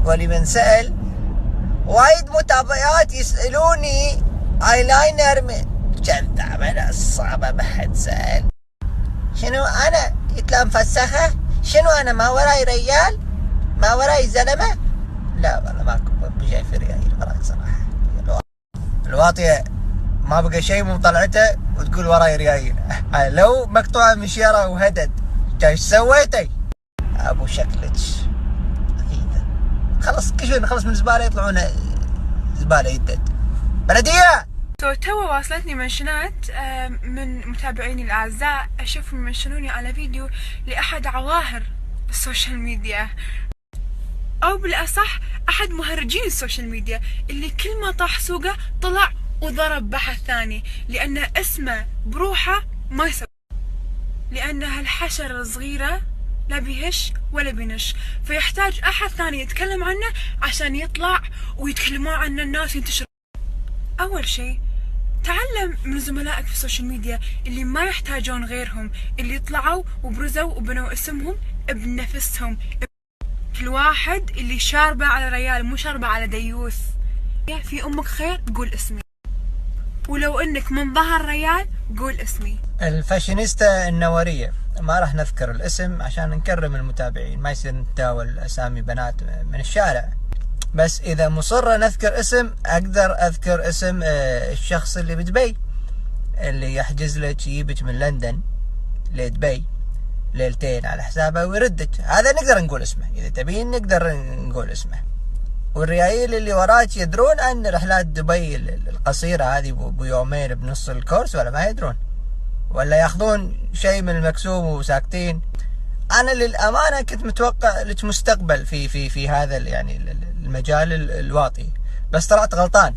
ولمن سأل وايد متابعات يسألوني ايلاينر من كم تعمل الصعبة ما حد سأل. شنو انا يطلع مفسخة؟ شنو انا ما وراي ريال؟ ما وراي زلمة؟ لا والله ماكو شايف ريال وراي صراحة. الواطية ما بقى شيء من طلعته وتقول وراي ريايل. لو مقطوعة مشيرة وهدد ايش سويتي؟ ابو شكلك اكيد خلص كشون نخلص من الزبالة يطلعون زبالة يدد بلدية. تو واصلتني منشنات من متابعيني الاعزاء اشوفهم يمنشنوني على فيديو لاحد عواهر السوشيال ميديا، او بالاصح احد مهرجين السوشيال ميديا اللي كل ما طاح سوقه طلع وضرب بحث ثاني، لان اسمه بروحه ما يسوي، لان هالحشرة الصغيرة لا بيهش ولا بينش، فيحتاج احد ثاني يتكلم عنه عشان يطلع ويتكلمون عنه الناس ينتشر. اول شيء تعلم من زملائك في السوشيال ميديا اللي ما يحتاجون غيرهم، اللي طلعوا وبرزوا وبنوا اسمهم بنفسهم. كل واحد اللي شاربه على ريال مو شاربه على ديوث. في امك خير قول اسمي، ولو انك من ظهر ريال قول اسمي. الفاشينيستا النورية ما راح نذكر الاسم عشان نكرم المتابعين، ما يصير نتداول اسامي بنات من الشارع، بس اذا مصرة نذكر اسم اقدر اذكر اسم الشخص اللي بدبي اللي يحجز لك يجيبك من لندن لدبي ليلتين على حسابه ويردك. هذا نقدر نقول اسمه، اذا تبين نقدر نقول اسمه. والريايل اللي وراك يدرون عن رحلات دبي القصيرة هذه بيومين بنص الكورس ولا ما يدرون؟ ولا ياخذون شيء من المكسوم وساكتين؟ انا للامانة كنت متوقع لك مستقبل في هذا يعني المجال الواطي، بس طلعت غلطان.